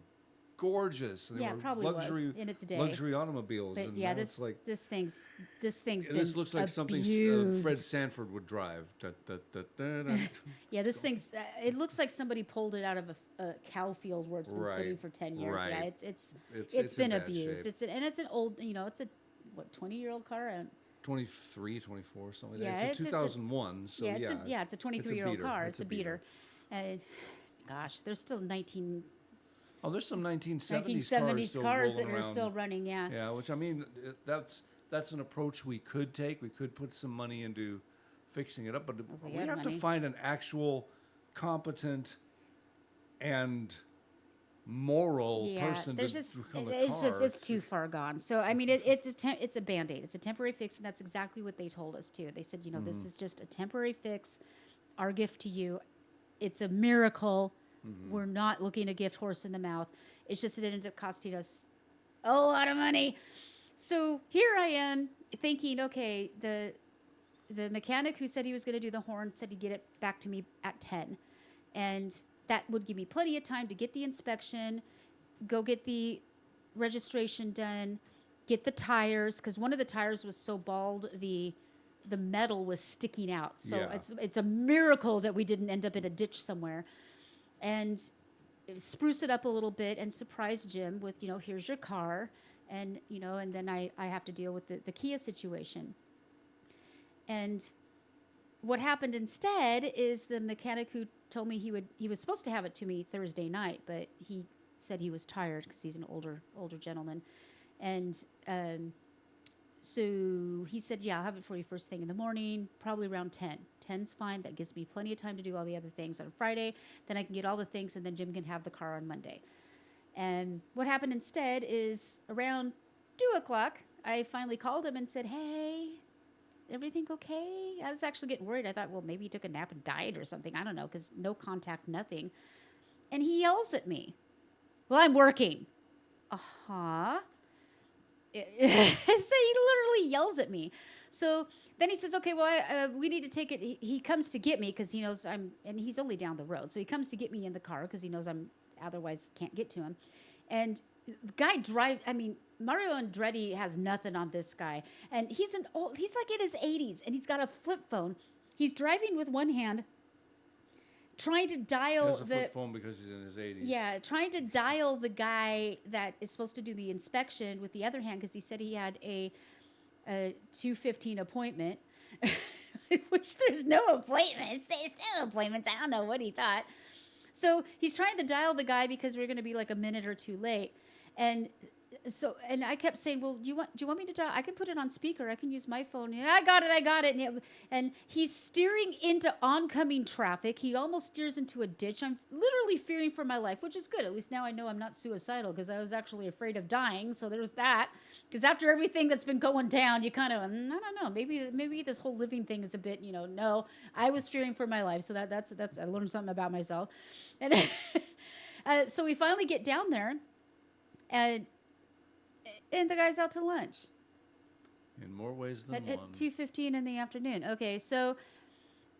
gorgeous. They were probably luxury, was in its day. luxury automobiles. But and yeah, this thing's this looks like something Fred Sanford would drive. Yeah, this thing's. It looks like somebody pulled it out of a cow field where it's been sitting for 10 years. Right. Yeah, it's been abused. Shape. It's an old. It's a 20-year-old car. 23, 24, something like yeah, that. It's a 2001. So it's a 23-year-old car. It's a beater. Gosh, there's still 19. Oh, there's some 1970s cars that are still running, yeah. Yeah, which, I mean, that's an approach we could take. We could put some money into fixing it up, but we have to find an actual competent and moral person to become the car. It's too far gone. So, I mean, it's a Band-Aid. It's a temporary fix, and that's exactly what they told us, too. They said, this is just a temporary fix, our gift to you. It's a miracle. We're not looking a gift horse in the mouth. It's just that it ended up costing us a lot of money. So here I am thinking, okay, the mechanic who said he was going to do the horn said he'd get it back to me at 10. And that would give me plenty of time to get the inspection, go get the registration done, get the tires, because one of the tires was so bald, the metal was sticking out. So it's a miracle that we didn't end up in a ditch somewhere. And spruce it up a little bit and surprise Jim with, here's your car. And, and then I have to deal with the Kia situation. And what happened instead is the mechanic who told me he was supposed to have it to me Thursday night, but he said he was tired because he's an older gentleman. And so he said, I'll have it for you first thing in the morning, probably around 10. 10's fine. That gives me plenty of time to do all the other things on Friday. Then I can get all the things, and then Jim can have the car on Monday. And what happened instead is around 2 o'clock, I finally called him and said, hey, everything okay? I was actually getting worried. I thought, well, maybe he took a nap and died or something. I don't know, because no contact, nothing. And he yells at me. Well, I'm working. Uh-huh. So he literally yells at me. So then he says, okay, well, we need to take it. He comes to get me because he knows and he's only down the road. So he comes to get me in the car because he knows I'm otherwise can't get to him. And the guy Mario Andretti has nothing on this guy. And he's like in his 80s, and he's got a flip phone. He's driving with one hand, trying to dial he has a flip phone because he's in his 80s. Yeah, trying to dial the guy that is supposed to do the inspection with the other hand, because he said he had a 2:15 appointment, which there's no appointments. There's no appointments. I don't know what he thought. So he's trying to dial the guy because we're going to be like a minute or two late. And and I kept saying, well, do you want me to talk? I can put it on speaker. I can use my phone. Yeah, I got it. And he's steering into oncoming traffic. He almost steers into a ditch. I'm literally fearing for my life, which is good. At least now I know I'm not suicidal, because I was actually afraid of dying. So there's that. Because after everything that's been going down, you kind of, I don't know, maybe this whole living thing is a bit, no, I was fearing for my life. So that's I learned something about myself. And so we finally get down there, and the guy's out to lunch. In more ways than one. At 2:15 in the afternoon. Okay, so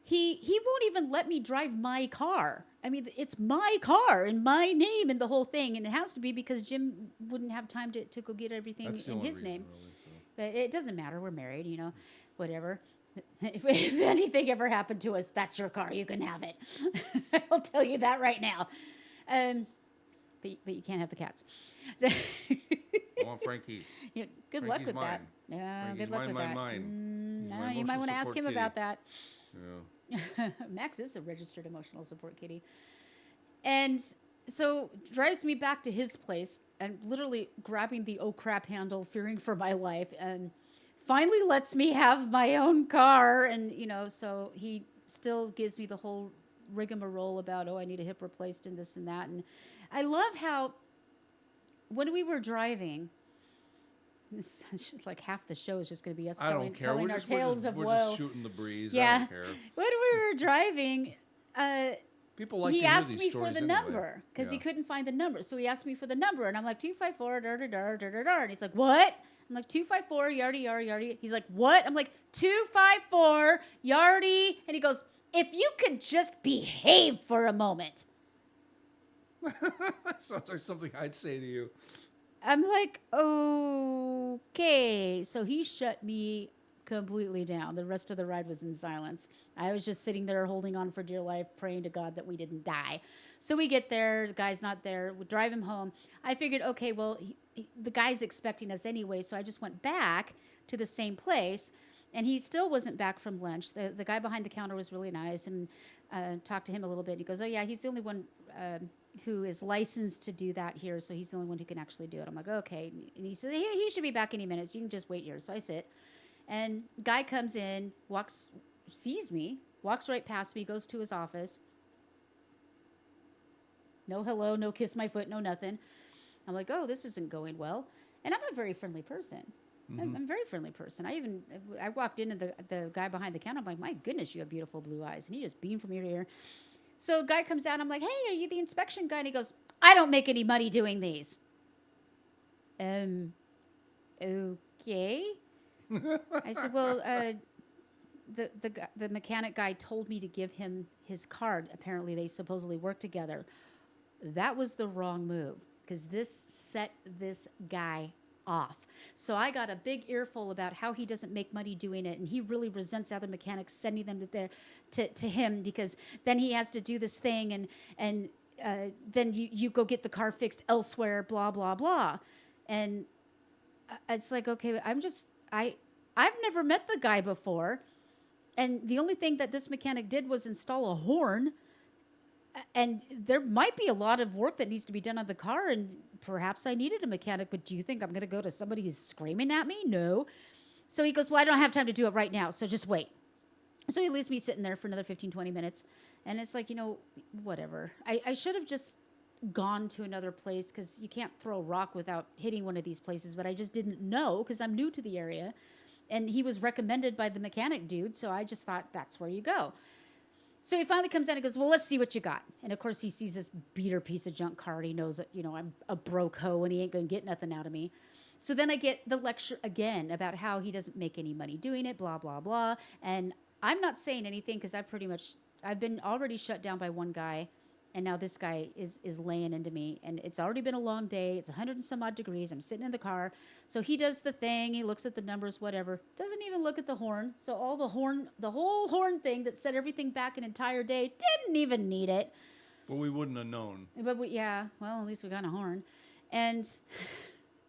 he won't even let me drive my car. I mean, it's my car in my name and the whole thing, and it has to be because Jim wouldn't have time to go get everything in his name. Really, so. But it doesn't matter. We're married, whatever. If anything ever happened to us, that's your car. You can have it. I'll tell you that right now. But you can't have the cats. So I want Frankie. Good Frankie's luck with mine. that. Yeah, Frankie's good luck with that. mine. You might want to ask him about that. Yeah. Max is a registered emotional support kitty. And so drives me back to his place, and literally grabbing the oh crap handle, fearing for my life, and finally lets me have my own car. And, so he still gives me the whole rigmarole about, I need a hip replaced and this and that. And I love how when we were driving, like half the show is just going to be us telling our tales of woe. We're just shooting the breeze. Yeah. I don't care. When we were driving, People like he to hear asked these me for stories the anyway. number because he couldn't find the number. So he asked me for the number, and I'm like 254 and he's like, what? I'm like 254 yardy. He's like, what? I'm like 254 yardy, and he goes, if you could just behave for a moment. Sounds like something I'd say to you. I'm like, okay. So he shut me completely down. The rest of the ride was in silence. I was just sitting there holding on for dear life, praying to God that we didn't die. So we get there. The guy's not there. We drive him home. I figured, okay, well, the guy's expecting us anyway. So I just went back to the same place. And he still wasn't back from lunch. The guy behind the counter was really nice, and talked to him a little bit. He goes, oh, yeah, he's the only one who is licensed to do that here, so he's the only one who can actually do it. I'm like, okay. And he said, he should be back any minute. You can just wait here. So I sit. And guy comes in, sees me, walks right past me, goes to his office. No hello, no kiss my foot, no nothing. I'm like, oh, this isn't going well. And I'm a very friendly person. I'm a very friendly person. I walked in, and the guy behind the counter, I'm like, my goodness, you have beautiful blue eyes. And he just beamed from ear to ear. So guy comes out, I'm like, hey, are you the inspection guy? And he goes, I don't make any money doing these. Okay. I said, well, the mechanic guy told me to give him his card. Apparently they supposedly work together. That was the wrong move, because this set this guy off. So I got a big earful about how he doesn't make money doing it, and he really resents other mechanics sending them to him, because then he has to do this thing, and then you go get the car fixed elsewhere, blah blah blah. And it's like, okay, I've never met the guy before, and the only thing that this mechanic did was install a horn. And there might be a lot of work that needs to be done on the car, and perhaps I needed a mechanic, but do you think I'm going to go to somebody who's screaming at me? No. So he goes, well, I don't have time to do it right now, so just wait. So he leaves me sitting there for another 15, 20 minutes, and it's like, whatever. I should have just gone to another place, because you can't throw a rock without hitting one of these places, but I just didn't know, because I'm new to the area, and he was recommended by the mechanic dude, so I just thought that's where you go. So he finally comes in and goes, well, let's see what you got. And, of course, he sees this beater piece of junk car, and he knows that, I'm a broke hoe, and he ain't going to get nothing out of me. So then I get the lecture again about how he doesn't make any money doing it, blah, blah, blah. And I'm not saying anything, because I've been already shut down by one guy, and now this guy is laying into me. And it's already been a long day. It's 100 and some odd degrees. I'm sitting in the car. So he does the thing. He looks at the numbers, whatever. Doesn't even look at the horn. So the whole horn thing that set everything back an entire day, didn't even need it. Well, we wouldn't have known. But at least we got a horn. And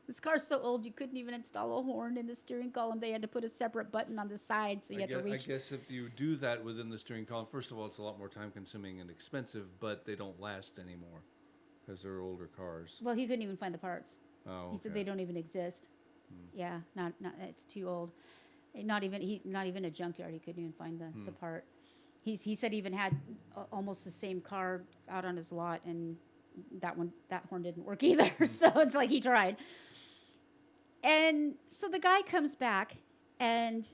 this car's so old, you couldn't even install a horn in the steering column. They had to put a separate button on the side, so you had to reach. I guess if you do that within the steering column, first of all, it's a lot more time-consuming and expensive, but they don't last anymore because they're older cars. Well, he couldn't even find the parts. Oh, He said okay. they don't even exist. Yeah, not it's too old. Not even a junkyard. He couldn't even find the part. He said he even had almost the same car out on his lot, and that horn didn't work either. So it's like he tried. And so the guy comes back, and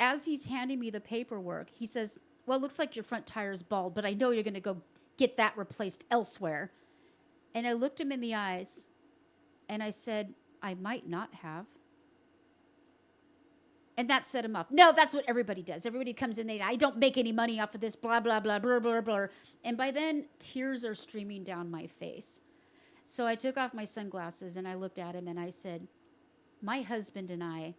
as he's handing me the paperwork, he says, "Well, it looks like your front tire's bald, but I know you're going to go get that replaced elsewhere." And I looked him in the eyes, and I said, "I might not have." And that set him off. No, that's what everybody does. Everybody comes in, I don't make any money off of this, blah, blah, blah, blah, blah, blah. And by then, tears are streaming down my face. So I took off my sunglasses, and I looked at him, and I said, my husband and I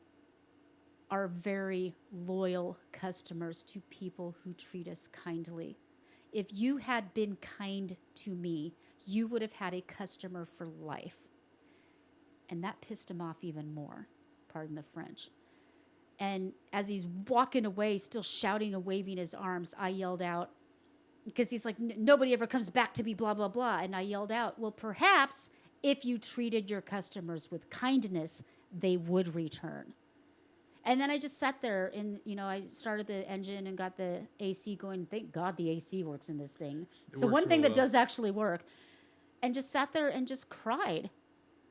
are very loyal customers to people who treat us kindly. If you had been kind to me, you would have had a customer for life. And that pissed him off even more, pardon the French. And as he's walking away, still shouting and waving his arms, I yelled out, because he's like, nobody ever comes back to me, blah, blah, blah. And I yelled out, well, perhaps if you treated your customers with kindness, they would return. And then I just sat there and, I started the engine and got the AC going. Thank God the AC works in this thing. It's the one thing that does actually work. And just sat there and just cried.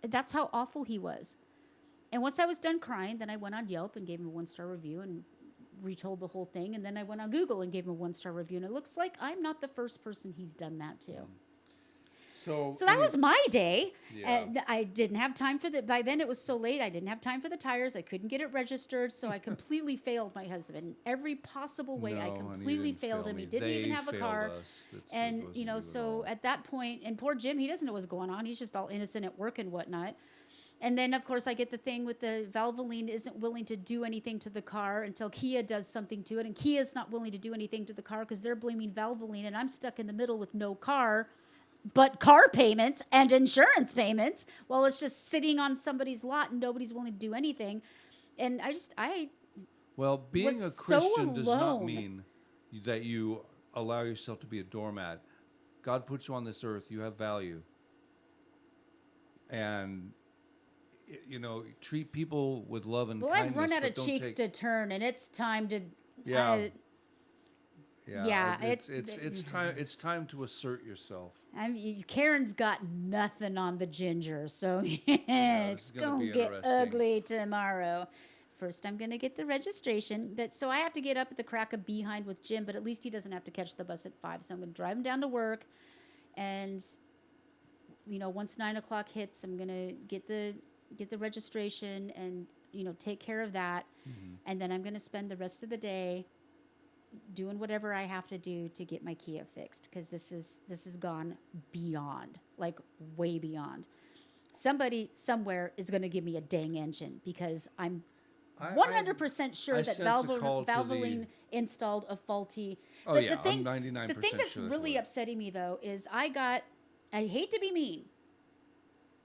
That's how awful he was. And once I was done crying, then I went on Yelp and gave him a 1-star review and retold the whole thing. And then I went on Google and gave him a 1-star review. And it looks like I'm not the first person he's done that to. So that was my day. Yeah. I didn't have time for by then it was so late, I didn't have time for the tires. I couldn't get it registered. So I completely failed my husband. In every possible way, I completely failed him. He didn't even have a car. And, so at that point, and poor Jim, he doesn't know what's going on. He's just all innocent at work and whatnot. And then, of course, I get the thing with the Valvoline isn't willing to do anything to the car until Kia does something to it. And Kia's not willing to do anything to the car because they're blaming Valvoline. And I'm stuck in the middle with no car, but car payments and insurance payments. Well, it's just sitting on somebody's lot and nobody's willing to do anything. And Well, being a was Christian so does not alone. mean that you allow yourself to be a doormat. God puts you on this earth. You have value. And treat people with love and kindness. I've run out of cheeks to turn, and it's time to. Yeah. It's time to assert yourself. Karen's got nothing on the ginger, so it's gonna get ugly tomorrow. First, I'm gonna get the registration, so I have to get up at the crack of behind with Jim, but at least he doesn't have to catch the bus at 5. So I'm gonna drive him down to work, and once 9 o'clock hits, I'm gonna get the registration and take care of that, and then I'm going to spend the rest of the day doing whatever I have to do to get my Kia fixed, because this has gone beyond, like way beyond. Somebody somewhere is going to give me a dang engine, because I'm 100% sure that Valvoline installed a faulty. Oh, yeah, I'm 99% sure. The thing that's really upsetting me, though, is I hate to be mean.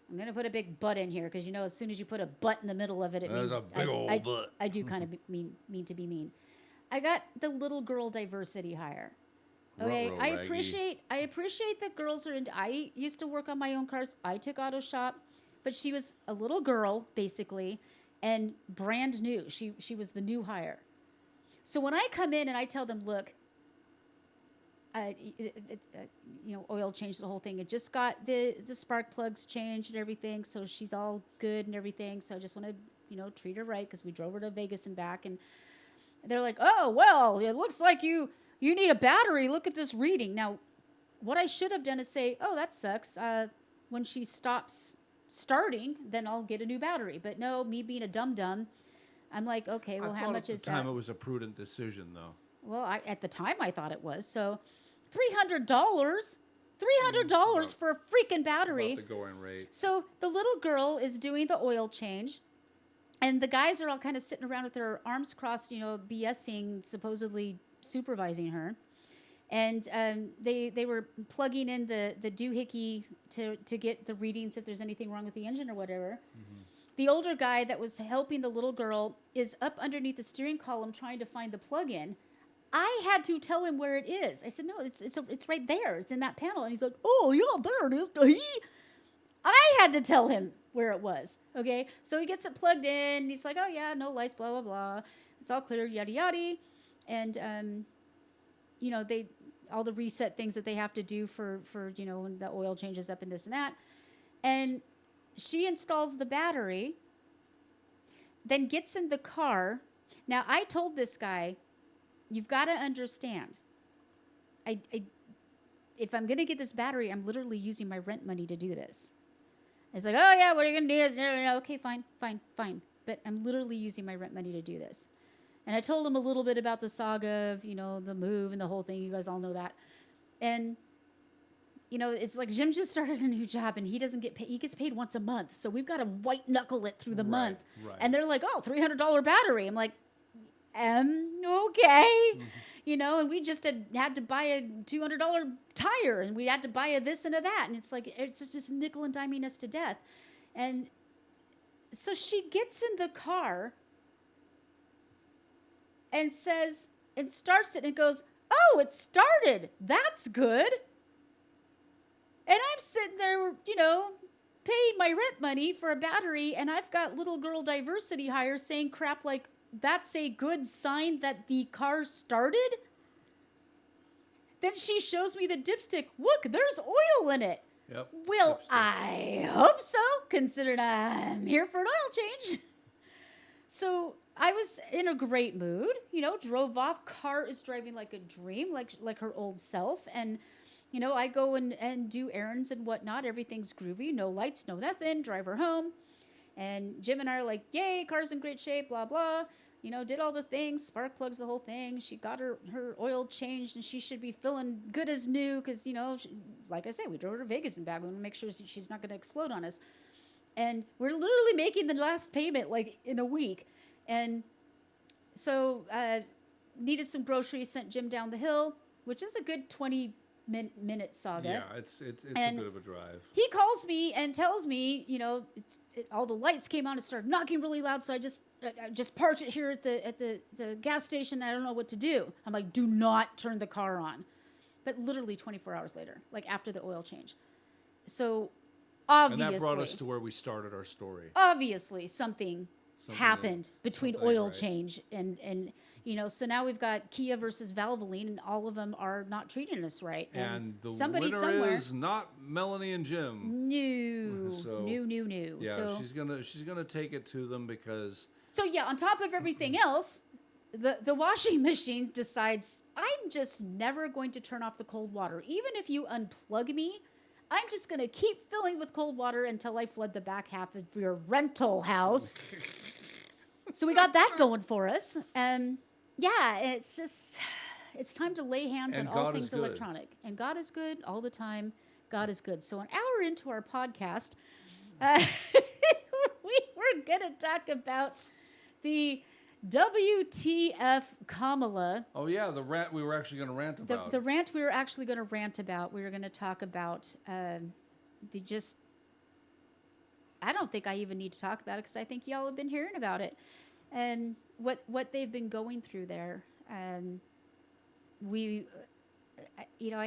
I'm going to put a big butt in here because, as soon as you put a butt in the middle of it, it means a big old butt. I do kind of mean to be mean. I got the little girl diversity hire. Okay, I appreciate that girls are into. I used to work on my own cars. I took auto shop, but she was a little girl basically, and brand new. She was the new hire. So when I come in and I tell them, look, oil changed the whole thing. It just got the spark plugs changed and everything, so she's all good and everything. So I just want to, treat her right, because we drove her to Vegas and back. And they're like, oh, well, it looks like you need a battery. Look at this reading. Now, what I should have done is say, oh, that sucks. When she stops starting, then I'll get a new battery. But no, me being a dum-dum, I'm like, okay, well, how much is that? At the time, it was a prudent decision, though. Well, at the time, I thought it was. So $300 for a freaking battery. About the going rate. So the little girl is doing the oil change, and the guys are all kind of sitting around with their arms crossed, BSing, supposedly supervising her. And they were plugging in the doohickey to get the readings if there's anything wrong with the engine or whatever. Mm-hmm. The older guy that was helping the little girl is up underneath the steering column trying to find the plug-in. I had to tell him where it is. I said, no, it's right there. It's in that panel. And he's like, oh, yeah, there it is. I had to tell him where it was. Okay, so he gets it plugged in. And he's like, oh yeah, no lights, blah blah blah. It's all clear, yada yada. And they all the reset things that they have to do for when the oil changes up and this and that. And she installs the battery, then gets in the car. Now, I told this guy, you've got to understand, if I'm going to get this battery, I'm literally using my rent money to do this. It's like, oh, yeah, what are you going to do? Okay, fine. But I'm literally using my rent money to do this. And I told him a little bit about the saga of, the move and the whole thing. You guys all know that. And it's like Jim just started a new job and he doesn't get paid. He gets paid once a month. So we've got to white knuckle it through the month. Right. And they're like, oh, $300 battery. I'm like, okay. Mm-hmm. And we just had to buy a $200 tire and we had to buy a this and a that. And it's like, it's just nickel and diming us to death. And so she gets in the car and says, and starts it and goes, oh, it started. That's good. And I'm sitting there, paying my rent money for a battery, and I've got little girl diversity hires saying crap like, that's a good sign that the car started? Then she shows me the dipstick. Look, there's oil in it. Yep. Well, Dipstick. I hope so, considering I'm here for an oil change. So I was in a great mood, drove off. Car is driving like a dream, like her old self. And I go and do errands and whatnot. Everything's groovy. No lights, no nothing. Drive her home. And Jim and I are like, yay, car's in great shape, blah, blah. Did all the things, spark plugs the whole thing. She got her oil changed and she should be feeling good as new because, like I said, we drove her to Vegas and back. We want to make sure she's not going to explode on us. And we're literally making the last payment like in a week. And so needed some groceries, sent Jim down the hill, which is a good 20-minute saga. Yeah, it's a bit of a drive. He calls me and tells me, all the lights came on. It started knocking really loud, so I just parked it here at the gas station. I don't know what to do. I'm like, do not turn the car on. But literally 24 hours later, like after the oil change. So obviously, and that brought us to where we started our story. Obviously, something happened between oil change and so now we've got Kia versus Valvoline, and all of them are not treating us right. And the somebody winner somewhere is not Melanie and Jim. No. So, no. Yeah, so, she's gonna take it to them because. So yeah, on top of everything else, the washing machine decides I'm just never going to turn off the cold water, even if you unplug me. I'm just going to keep filling with cold water until I flood the back half of your rental house. So we got that going for us. And yeah, it's time to lay hands on all things electronic. And God is good all the time. God is good. So an hour into our podcast, we were going to talk about the WTF Kamala. Oh yeah, the rant we were actually going to rant about. The rant we were actually going to rant about. We were going to talk about I don't think I even need to talk about it because I think y'all have been hearing about it and what they've been going through there. I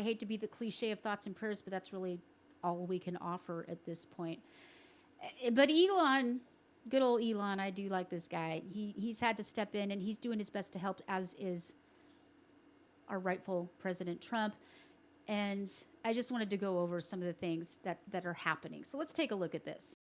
hate to be the cliche of thoughts and prayers, but that's really all we can offer at this point. But Elon. Good old Elon, I do like this guy. He's had to step in, and he's doing his best to help, as is our rightful President Trump. And I just wanted to go over some of the things that are happening. So let's take a look at this.